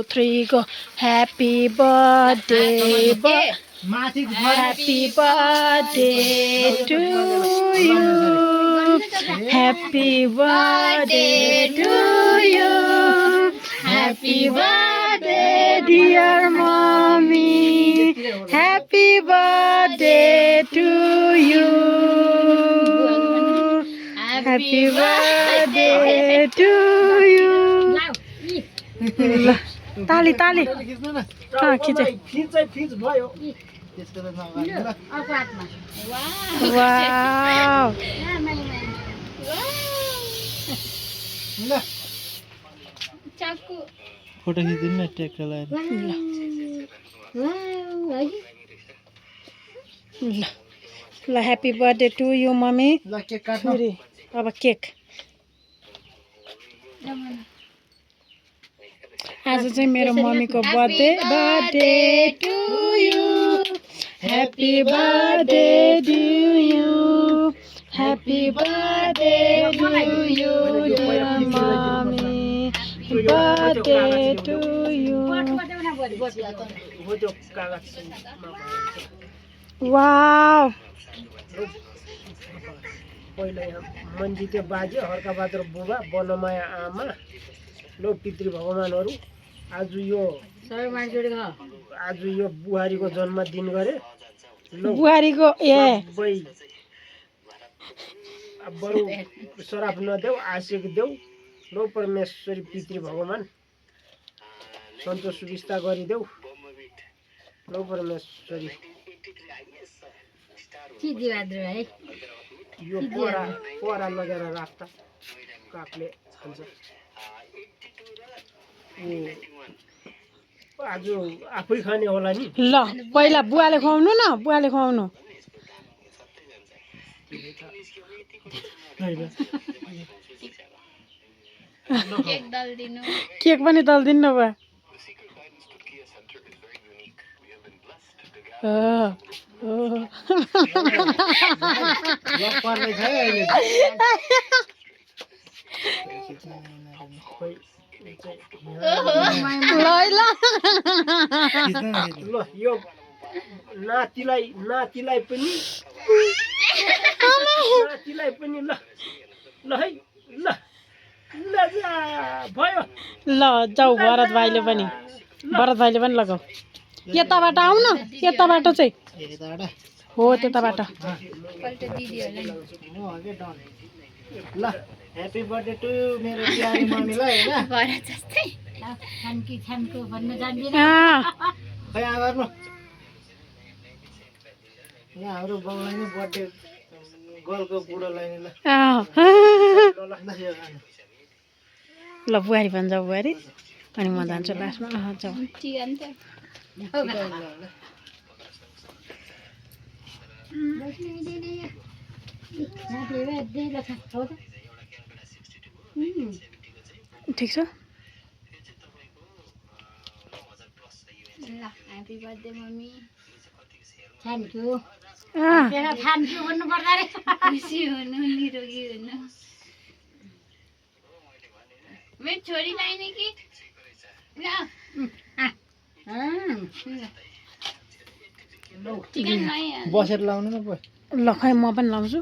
3 go. Happy birthday, happy birthday to you. Happy birthday to you. Happy birthday, dear mommy. Happy birthday to you. Happy birthday to you. ताली ताली खिचे वाव photo खिचिदिनु न tractor लगाएर ल happy birthday to you mummy ल cake काट्नु अब cake आज चाहिँ मेरो मम्मीको birthday to you happy birthday to you happy birthday to you dear mummy birthday to you wow पहिला यहाँ मन्जिते बाजे हर्का बहादुर बुबा बनमाया आमा लो पितृ भगवानहरू आज यो बुहारीको जन्मदिन गरे बुहारीको बरु शराब नदेऊ आशिक देऊ लो परमेश्वरी पितृ भगवान सन्तोष सुविस्ता गरिदेऊ लो परमेश्वरी यो परा लगेर राख्दा कागले खान्छ आज आफै खाने होला नि ल पहिला बुवाले खुवाउनु न बुवाले खुवाउनु केक पनि दल्दिनु न बुवा ल यो नातिलाई पनि ल ल है ल ल भयो ल जाऊ भरत भाइले पनि लगाऊ यताबाट आऊ न यताबाट चाहिँ हो त्यताबाट ल ह्यापी बर्थडे टु मेरो प्यारी मम्मीलाई हैन खै आ गर्नु यहाँ हाम्रो बाउलाई नै बर्थडे गर्लको बुढोलाई नै ल बुहारी भन्छ बुहारी अनि म जान्छु लास्टमा जाऊ ठिक छ happy birthday mummy thank you भन्नु पर्दा रे खुसी हुनु निरोगी हुनु मेरो छोरीलाई नि कि बसेर लाउनु न ल खै म पनि लाउँछु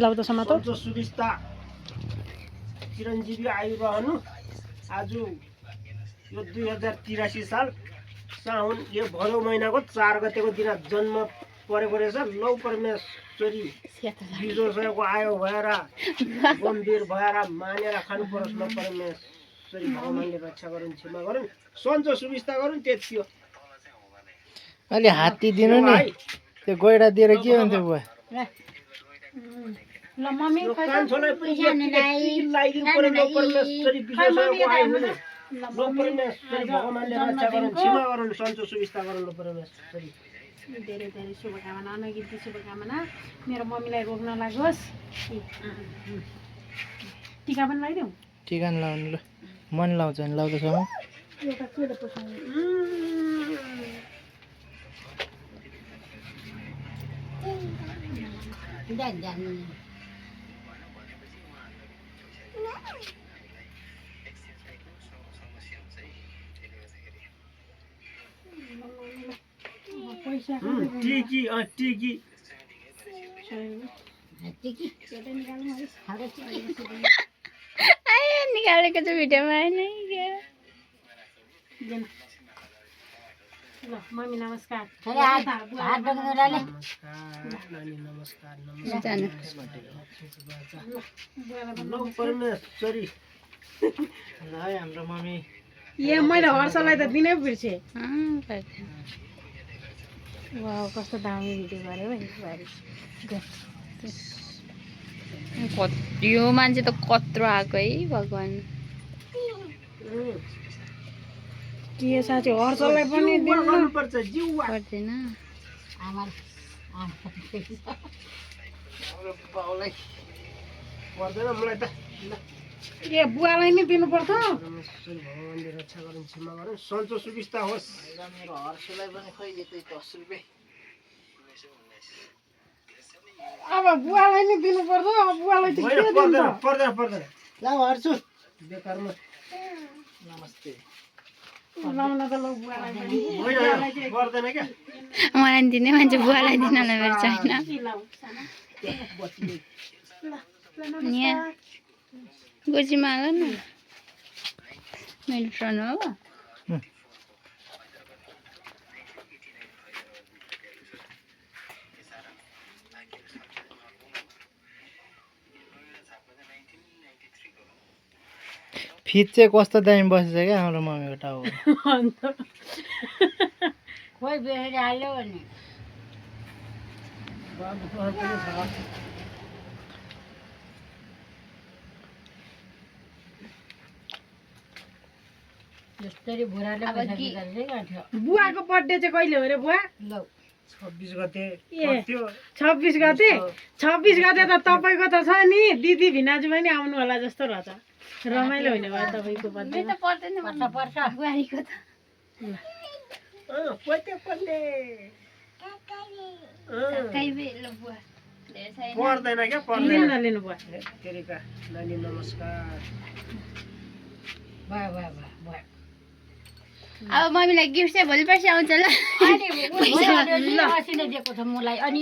लाउँदासम्म त सुविस्ता चिरञ्जीवी आयु रहनु आज यो 2083 साल साउन यो भदौ महिनाको 4 गतेको दिन जन्म परेको रहेछ लौ परमेश्वरी बिजोसयको आयो भएर गम्भीर भएर मानेर खानु परोस् लौ परमेश्वरी भगवानले रक्षा गरून् क्षमा गरून् सन्चो सुविस्ता गरून् त्यति हो अलि हात्ती दिनु नि त्यो गोइडा दिएर के हुन्छ बुवा ल मम्मी कान्छोलाई पनि लगाइदिनु पर्यो लौ परमेश्वरी बिजोसयको आयो हुने लौ परमेश्वरी भगवानले रक्षा गरून् क्षमा गरून् सन्चो सुविस्ता गरून् लौ परमेश्वरी धेरै धेरै शुभकामना अनगिन्ती शुभकामना मेरो मम्मीलाई रोग नलागोस् टिका पनि लगाइदेऊ टिका लाउनु ल मन लाउँछ नि लाउँदासम्म एउटा केले पोसाउनु टिकी टिकी निकालेको चाहिँ भिडियोमा आएन क्या ल मम्मी नमस्कार नमस्कार नानी नमस्कार नमस्कार लौ परमेश्वरी ल है हाम्रो मम्मी ए मैले हर्षलाई त दिनै बिर्सेँ वाउ कस्तो दामी भिडियो गर्यो है यो मान्छे त कत्रो आएको है भगवान् के साँच्चै हर्षलाई पनि गर्नुपर्छ जिउवा पर्दैन पर्दैन मलाई त ए बुवालाई नै दिनुपर्छ परमेश्वर भगवानले रक्षा गरून् क्षमा गरून् सन्चो सुविस्ता होस् मेरो हर्षलाई पनि खोइ यतै 10 रुपियाँ अब बुवालाई नै दिनुपर्छ अब बुवालाई चाहिँ के दिन्छ पर्दैन पर्दैन पर्दैन ल हर्छु बेकारमा नमस्ते लाउन त ल बुवालाई पनि होइन पर्दैन क्या मलाई दिने मान्छे बुवालाई दिनलाई मेरो छैन यहाँ गोजीमा हाल न मेरो टर्न हो फिट चाहिँ कस्तो दामी बसेछ क्या हाम्रो मम्मीको टाउको अन्त खोइ बेहेर हाल्यो भने जस्तै बुवाले अब पैसा कि- निकाल्दै गर्थ्यो बुवाको बर्थडे चाहिँ कहिले हो रे बुवा 26 गते ए। पर्थ्यो 26 गते 26 गते त तपाईँको त छ नि दिदी भिनाजु पनि आउनु होला जस्तो रहेछ रमाइलो हुने भयो तपाईँको बर्थडे मेरो त पर्दैन पर्छ बुहारीको त पत्ते पत्ते कहीँ बेलो बुवा धेरै छैन पर्दैन क्या लिनु पर्दैन न लिनु बुवा तेरिका नानी नमस्कार भयो भयो भयो भयो अब मम्मीलाई गिफ्ट चाहिँ भोलि पर्सि आउँछ ल ल दिएको छ मलाई अनि